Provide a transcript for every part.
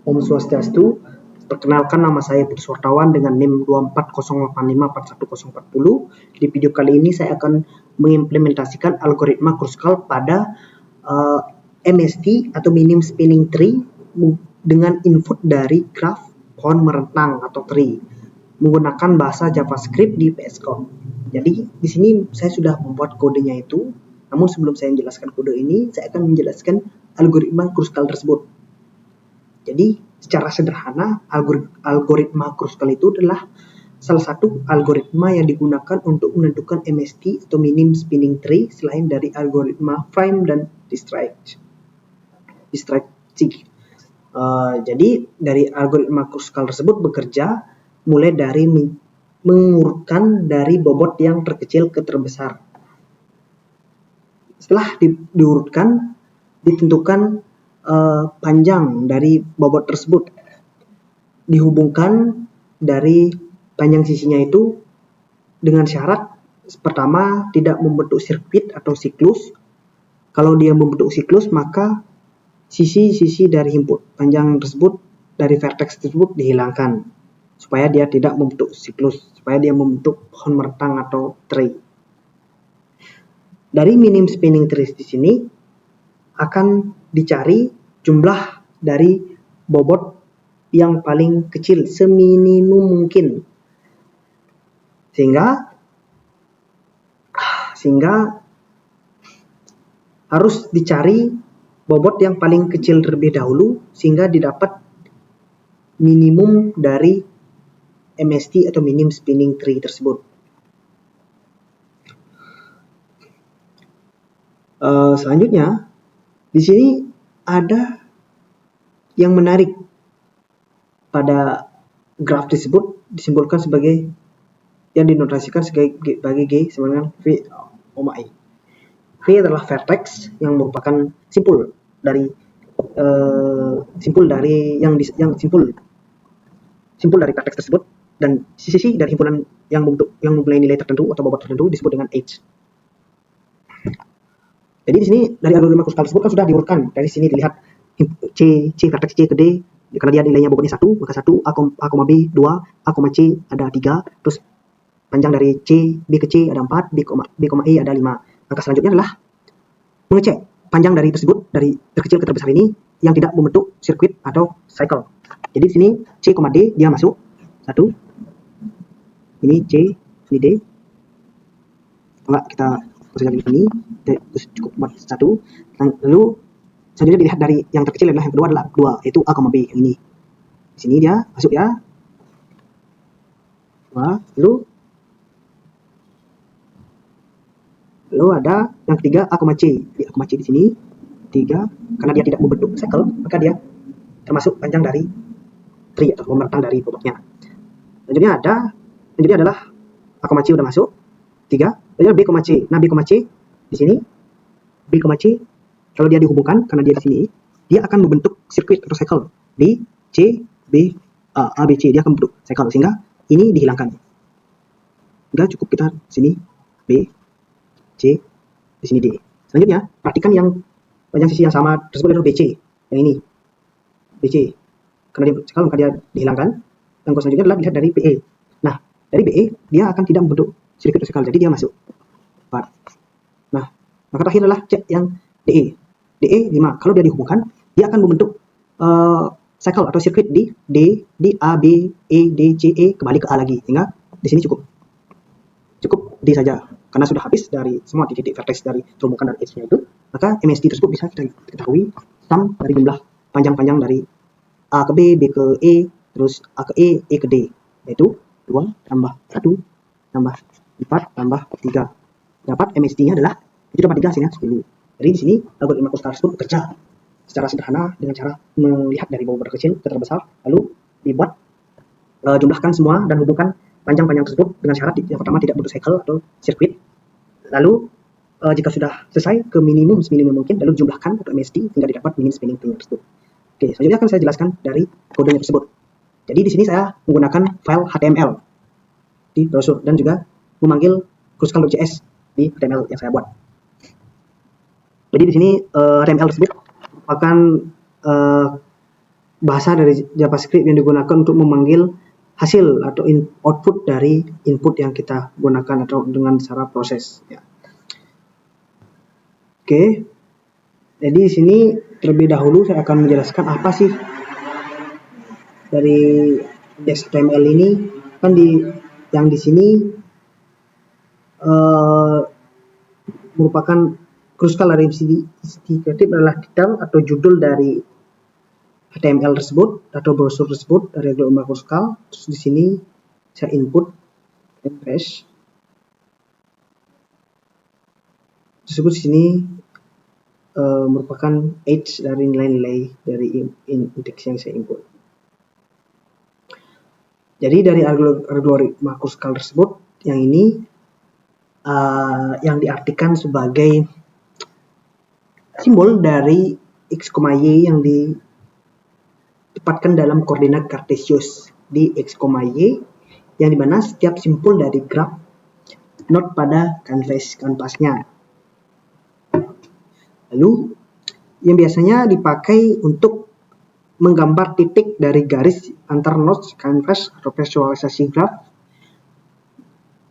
Om Swastiastu. Perkenalkan, nama saya Putus Wartawan dengan NIM 240854140. Di video kali ini saya akan mengimplementasikan algoritma Kruskal pada MST atau Minim Spinning Tree dengan input dari graf pohon merentang atau tree menggunakan bahasa JavaScript di VS Code. Jadi di sini saya sudah membuat kodenya itu. Namun sebelum saya menjelaskan kode ini, saya akan menjelaskan algoritma Kruskal tersebut. Jadi secara sederhana, algoritma Kruskal itu adalah salah satu algoritma yang digunakan untuk menentukan MST atau Minim Spinning Tree selain dari algoritma Frame dan Distract. Jadi dari algoritma Kruskal tersebut bekerja mulai dari mengurutkan dari bobot yang terkecil ke terbesar. Setelah diurutkan, ditentukan panjang dari bobot tersebut, dihubungkan dari panjang sisinya itu dengan syarat pertama tidak membentuk sirkuit atau siklus. Kalau dia membentuk siklus, maka sisi-sisi dari input panjang tersebut dari vertex tersebut dihilangkan supaya dia tidak membentuk siklus, supaya dia membentuk pohon merentang atau tree. Dari minim spinning trees di sini akan dicari jumlah dari bobot yang paling kecil seminimum mungkin, sehingga harus dicari bobot yang paling kecil terlebih dahulu sehingga didapat minimum dari MST atau minim spinning tree tersebut. Selanjutnya di sini ada yang menarik pada graf tersebut, disimbolkan sebagai yang dinotasikan sebagai G sama dengan V, I. V adalah vertex yang merupakan simpul dari vertex tersebut, dan sisi dari himpunan yang mempunyai nilai tertentu atau bobot tertentu disebut dengan H. Jadi di sini dari algoritma Kruskal tersebut kan sudah diurutkan. Dari sini dilihat C vertex C ke D, karena dia nilainya bobotnya 1, maka 1, A, B 2, A, C ada 3, terus panjang dari C, B ke C ada 4, B, E ada 5. Maka selanjutnya adalah mengecek panjang dari tersebut, dari terkecil ke terbesar ini yang tidak membentuk sirkuit atau cycle. Jadi di sini C, D dia masuk 1. Ini C, ini D. Enggak, kita saja di sini, terus cukup buat 1. Lalu selanjutnya dilihat dari yang terkecil adalah yang kedua adalah 2, yaitu A, B yang ini. Di sini dia masuk ya. Lalu ada yang ketiga A, C. Di A, C di sini 3, karena dia tidak membentuk cycle, maka dia termasuk panjang dari tree atau pemerintah dari bobotnya. Selanjutnya adalah A, C udah masuk 3. Lalu B, C. Nah, B, C di sini, B, C kalau dia dihubungkan karena dia di sini, dia akan membentuk sirkuit atau cycle di C, B, A, B, C. Dia akan membentuk cycle sehingga ini dihilangkan. Enggak, cukup kita sini B, C, di sini D. Selanjutnya, perhatikan yang panjang sisi yang sama tersebut adalah BC. Yang ini, BC. Karena dia dihilangkan. Yang selanjutnya adalah dilihat dari BE. Nah, dari BE dia akan tidak membentuk sirkuit atau cycle, jadi dia masuk 4. Nah, maka terakhir adalah cek yang DE. DE 5. Kalau dia dihubungkan, dia akan membentuk cycle atau sirkuit di D, di A, B, E, D, C, E, kembali ke A lagi. Sehingga di sini cukup D saja. Karena sudah habis dari semua titik vertex dari terumbukan dan edge-nya itu, maka MST tersebut bisa kita ketahui sum dari jumlah panjang-panjang dari A ke B, B ke E, terus A ke E ke D. Yaitu 2 tambah 1 tambah 4 tambah 3. Dapat MST-nya adalah itu dapat 3 hasilnya 10. Jadi di sini algoritma Kruskal tersebut bekerja secara sederhana dengan cara melihat dari bobot kecil ke terbesar, lalu dibuat jumlahkan semua dan hubungkan panjang-panjang tersebut dengan syarat yang pertama tidak bentuk cycle atau sirkuit. Lalu jika sudah selesai ke minimum mungkin, lalu jumlahkan untuk MST hingga didapat minim spinning tree tersebut. Oke, selanjutnya akan saya jelaskan dari kodenya tersebut. Jadi di sini saya menggunakan file HTML di browser dan juga memanggil Kruskal.js di HTML yang saya buat. Jadi di sini HTML tersebut merupakan bahasa dari JavaScript yang digunakan untuk memanggil hasil atau output dari input yang kita gunakan atau dengan cara proses. Ya. Oke, jadi di sini terlebih dahulu saya akan menjelaskan apa sih dari HTML ini. Kan yang di sini merupakan krusial dari investigatif adalah titel atau judul dari HTML tersebut atau brosur tersebut dari global krusial. Terus di sini saya input refresh. Tersebut di sini merupakan age dari nilai-nilai dari indeks yang saya input. Jadi dari algoritma krusial tersebut yang ini yang diartikan sebagai simbol dari x, y yang ditempatkan dalam koordinat kartesius di x, y yang dimana setiap simpul dari graf node pada kanvasnya. Lalu yang biasanya dipakai untuk menggambar titik dari garis antar nodes kanvas atau visualisasi graf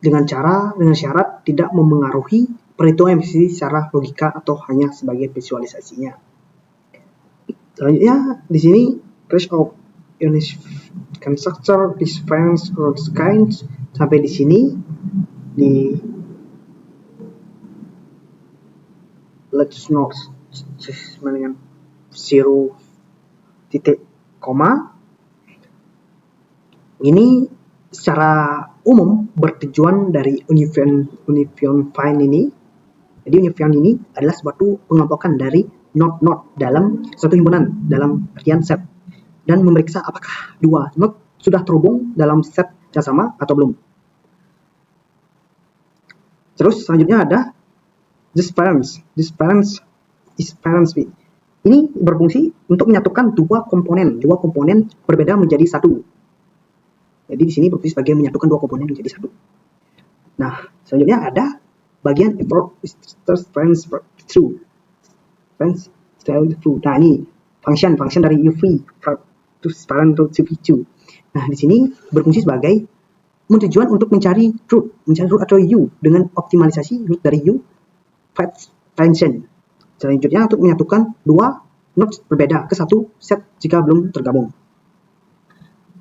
dengan syarat tidak memengaruhi perhitungan efisiensi secara logika atau hanya sebagai visualisasinya. Selanjutnya di sini trace of constructor difference or kinds sampai di sini di let's not dengan 0 titik koma ini secara umum bertujuan dari unified file ini. Jadi unified ini adalah suatu pengelompokan dari node-node dalam satu himpunan dalam artian set dan memeriksa apakah dua node sudah terhubung dalam set yang sama atau belum. Terus selanjutnya ada disparence. Ini berfungsi untuk menyatukan dua komponen berbeda menjadi satu. Jadi di sini berfungsi sebagai menyatukan dua komponen menjadi satu. Nah, selanjutnya ada bagian effort transference through. Nah, ini function dari UV transparent to UV2. Nah, di sini berfungsi sebagai tujuan untuk mencari root atau U dengan optimalisasi root dari U function. Selanjutnya untuk menyatukan dua nodes berbeda ke satu set jika belum tergabung.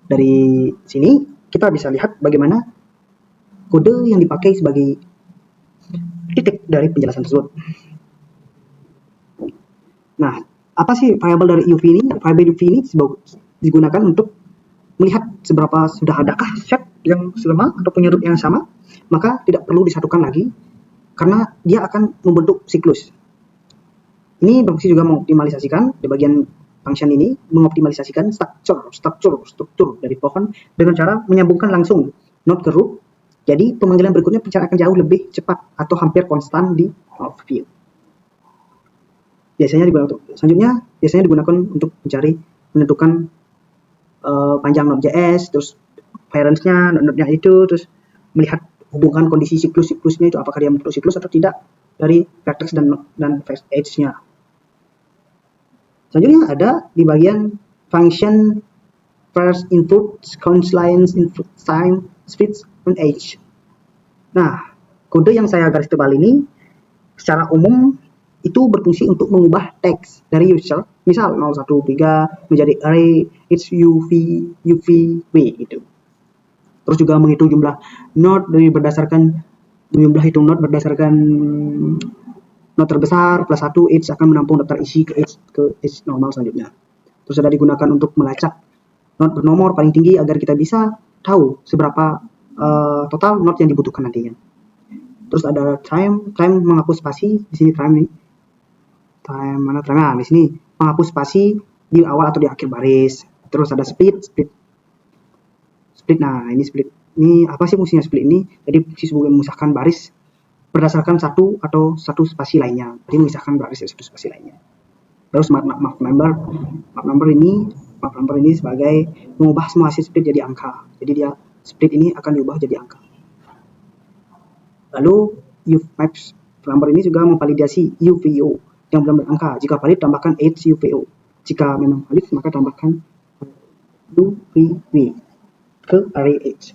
Dari sini kita bisa lihat bagaimana kode yang dipakai sebagai titik dari penjelasan tersebut. Nah, apa sih variabel dari UV ini? Variabel UV ini digunakan untuk melihat seberapa sudah adakah set yang sama atau punya root yang sama, maka tidak perlu disatukan lagi karena dia akan membentuk siklus. Ini berfungsi juga mengoptimalisasikan di bagian function ini, mengoptimalisasikan struktur dari pohon dengan cara menyambungkan langsung node ke root. Jadi pemanggilan berikutnya pencarian akan jauh lebih cepat atau hampir konstan di output. Selanjutnya digunakan untuk menentukan panjang Node.js, terus parents-nya, node-nya itu, terus melihat hubungan kondisi siklusnya itu apakah dia membentuk siklus atau tidak dari vertex dan edge-nya. Selanjutnya ada di bagian function first input, count lines, input time, speed, and age. Nah, kode yang saya garis tebal ini secara umum itu berfungsi untuk mengubah teks dari user, misal 013 menjadi array it's UV gitu. Terus juga menghitung jumlah node berdasarkan node terbesar plus 1 each akan menampung daftar isi ke each normal selanjutnya. Terus ada digunakan untuk melacak node bernomor paling tinggi agar kita bisa tahu seberapa total node yang dibutuhkan nantinya. Terus ada time menghapus spasi. Di sini time mana time? Nah, di sini menghapus spasi di awal atau di akhir baris. Terus ada split. Nah, ini split. Ini apa sih fungsinya split ini? Jadi fungsi sebagai memisahkan baris berdasarkan satu atau satu spasi lainnya. Jadi memisahkan baris dari satu spasi lainnya. Terus map number ini sebagai mengubah semua hasil split jadi angka. Jadi dia split ini akan diubah jadi angka. Lalu map number ini juga memvalidasi UVO yang belum berangka. Jika valid tambahkan 8 UVO. Jika memang valid, maka tambahkan UVV ke array H.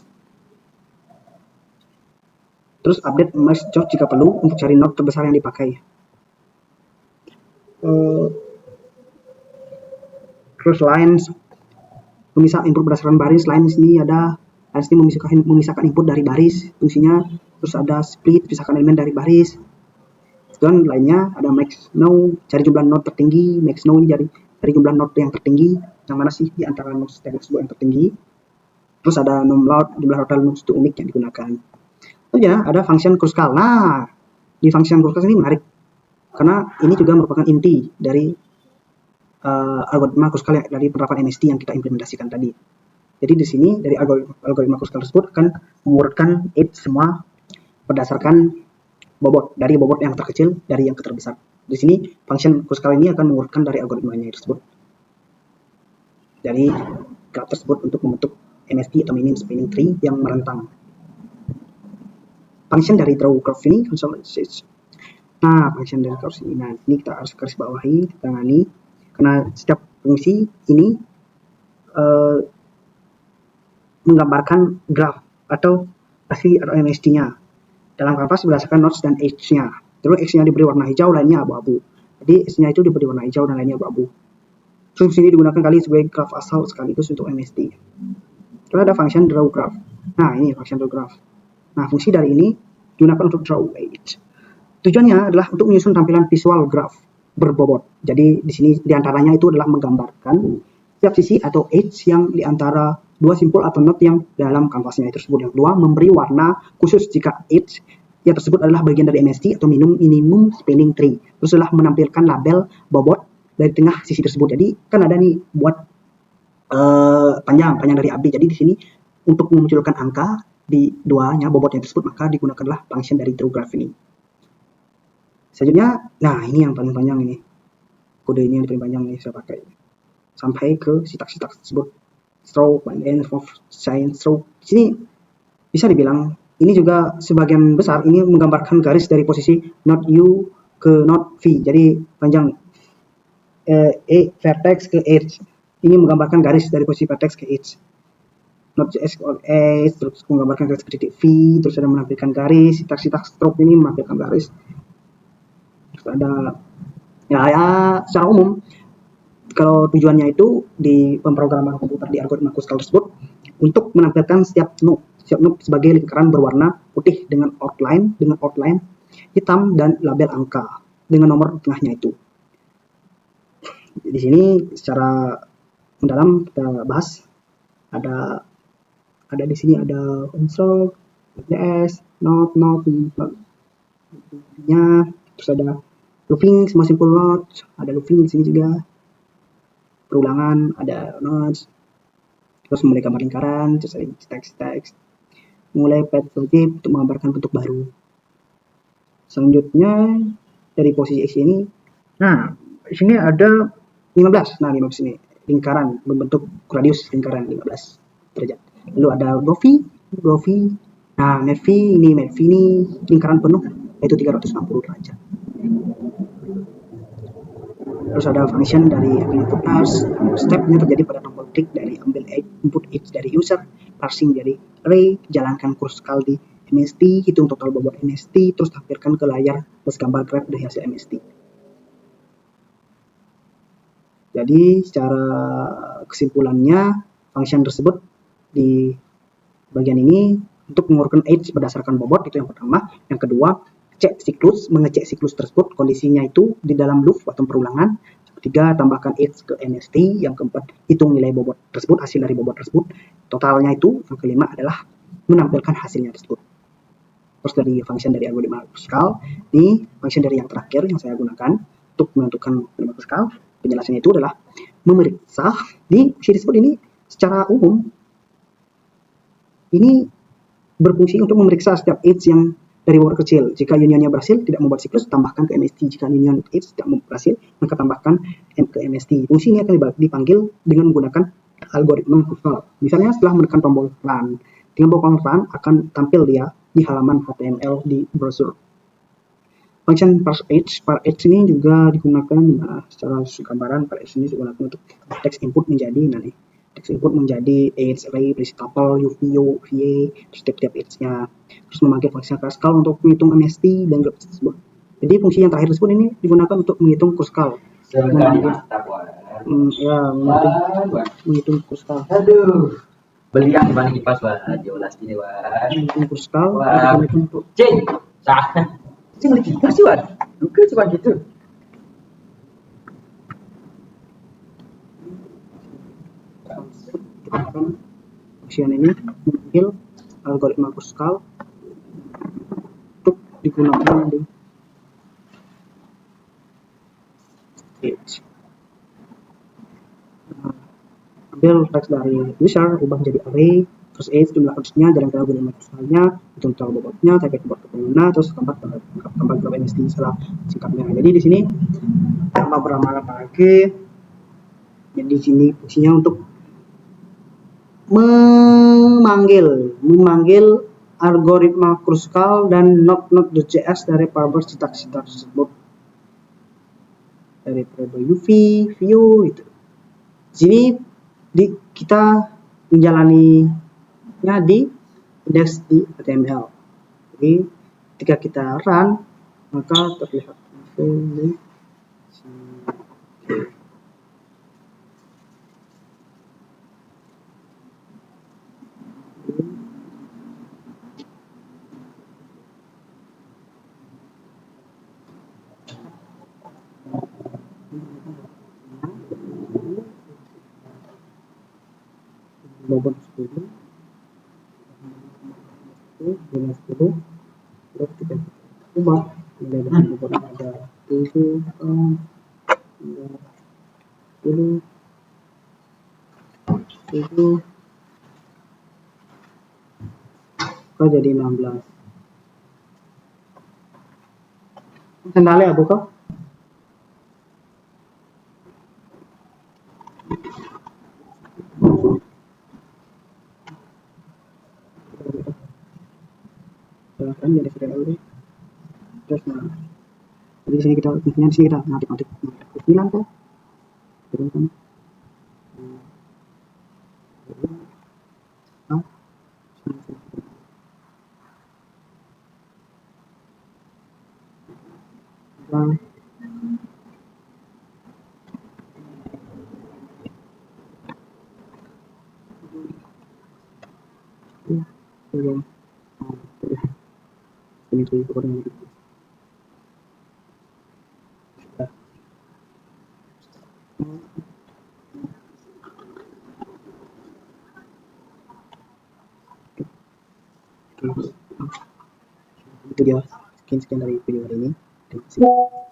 Terus update merge job jika perlu untuk cari node terbesar yang dipakai. Terus lines memisah input berdasarkan baris. Lines ini ada lines ini memisahkan input dari baris fungsinya. Terus ada split, pisahkan elemen dari baris. Dan lainnya ada max no, cari jumlah node tertinggi. Max no ini cari jumlah node yang tertinggi. Yang mana sih di antara node tersebut yang tertinggi. Terus ada numload, jumlah total nodes itu unik yang digunakan. Terus ya ada function Kruskal. Nah, di function Kruskal ini menarik karena ini juga merupakan inti dari algoritma Kruskal dari penerapan MST yang kita implementasikan tadi. Jadi di sini dari algoritma Kruskal tersebut akan mengurutkan age semua berdasarkan bobot, dari bobot yang terkecil dari yang terbesar. Di sini function Kruskal ini akan mengurutkan dari algoritmanya tersebut, dari graf tersebut untuk membentuk MST atau minimum spanning tree yang merentang. Function dari draw graph ini console message. Nah, function dari graph ini, nah ini kita harus garis bawahi, tangani, karena setiap fungsi ini menggambarkan graph atau hasil atau MST-nya dalam kanvas berdasarkan nodes dan edge-nya. Terus edge-nya diberi warna hijau, lainnya abu-abu. Jadi edge-nya itu diberi warna hijau dan lainnya abu-abu. Fungsi ini digunakan kali sebagai graph asal sekaligus untuk MST. Terus ada function draw graph. Nah, ini function draw graph. Nah, fungsi dari ini digunakan untuk draw edge. Tujuannya adalah untuk menyusun tampilan visual graph berbobot. Jadi di sini diantaranya itu adalah menggambarkan setiap sisi atau edge yang diantara dua simpul atau node yang dalam kanvasnya tersebut. Yang kedua, memberi warna khusus jika edge yang tersebut adalah bagian dari MST atau minimum spanning tree. Terus adalah menampilkan label bobot dari tengah sisi tersebut. Jadi kan ada nih buat panjang dari AB. Jadi di sini untuk memunculkan angka di duanya bobotnya tersebut, maka digunakanlah function dari draw graph ini. Selanjutnya, nah ini yang paling panjang ini. Kode ini yang paling panjang nih saya pakai. Sampai ke sitak-sitak tersebut. Stroke, end of science stroke. Di sini bisa dibilang ini juga sebagian besar ini menggambarkan garis dari posisi node U ke node V. Jadi panjang vertex ke edge. Ini menggambarkan garis dari posisi vertex ke edge. Node S ke edge, terus menggambarkan garis ke titik V, terus ada menampilkan garis, sitak-sitak stroke ini menampilkan garis. Terus ada ya secara umum kalau tujuannya itu di pemrograman komputer di algoritma Kruskal tersebut untuk menampilkan setiap node sebagai lingkaran berwarna putih dengan outline hitam dan label angka dengan nomor di tengahnya itu. Di sini secara mendalam kita bahas ada di sini ada console, JS, node-nya, terus ada looping semua simpul node, ada looping di sini juga. Perulangan, ada nodes, terus mulai gambar lingkaran, terus ada teks, mulai path logic untuk menggambarkan bentuk baru. Selanjutnya dari posisi X ini, nah di sini ada 15, nah 15 ini lingkaran berbentuk radius lingkaran 15 derajat. Lalu ada Gofi, nah Mervi ini lingkaran penuh yaitu 360 derajat. Terus ada function dari input task, stepnya terjadi pada tombol klik dari ambil input edge dari user, parsing dari array, jalankan Kruskal di MST, hitung total bobot MST, terus tampilkan ke layar plus gambar graph dari hasil MST. Jadi secara kesimpulannya function tersebut di bagian ini untuk mengurutkan edge berdasarkan bobot itu yang pertama. Yang kedua, mengecek siklus tersebut kondisinya itu di dalam loop atau perulangan. Ketiga, tambahkan edge ke MST. Yang keempat, hitung nilai bobot tersebut, hasil dari bobot tersebut. Totalnya itu. Yang kelima adalah menampilkan hasilnya tersebut. Terus dari function dari algoritma Kruskal, ini function dari yang terakhir yang saya gunakan untuk menentukan algoritma Kruskal. Penjelasannya itu adalah memeriksa di fungsi tersebut ini secara umum. Ini berfungsi untuk memeriksa setiap edge yang dari bobot kecil. Jika unionnya berhasil, tidak membuat siklus, tambahkan ke MST. Jika union edge tidak berhasil, maka tambahkan ke MST. Fungsi ini akan dipanggil dengan menggunakan algoritma Kruskal. Misalnya setelah menekan tombol run, dengan tombol run akan tampil dia di halaman HTML di browser. Function parse ini juga digunakan secara gambaran. Parse ini digunakan untuk teks input menjadi teks input menjadi age, array, tuple, UVO, VA, terus tiap-tiap age-nya. Terus memanggil fungsi Kruskal untuk menghitung MST dan grup tersebut. Jadi fungsi yang terakhir tersebut ini digunakan untuk menghitung Kruskal. Menghitung Kruskal. Aduh, beli yang dibanding kipas jelas ini menghitung Kruskal untuk cing sah sih beli kipas sih bukan cuma gitu. Fungsi ini memanggil algoritma Kruskal untuk digunakan di stage. Ambil teks dari user, ubah menjadi array, terus age, jumlah harusnya, jalan ke algoritma Kruskalnya, hitung total bobotnya, type keyboard kemana, terus gambar graf MST salah singkatnya. Jadi di sini tanpa beramal lagi. Jadi di sini fungsinya untuk memanggil algoritma Kruskal dan node.js dari variabel sintak tersebut, dari variabel UV, view itu. Di sini kita menjalaninya di index di HTML. Jadi ketika kita run maka terlihat di bobot 10 dengan 10 berarti kita ubah menjadi bobot ada 7 10 7 jadi 16. Sendalnya ya buka. Silahkan jadi video terus jadi di sini kita ngatik 9 tuh terus kan ini tuh pokoknya itu dia sekian dari video hari ini. Terima kasih.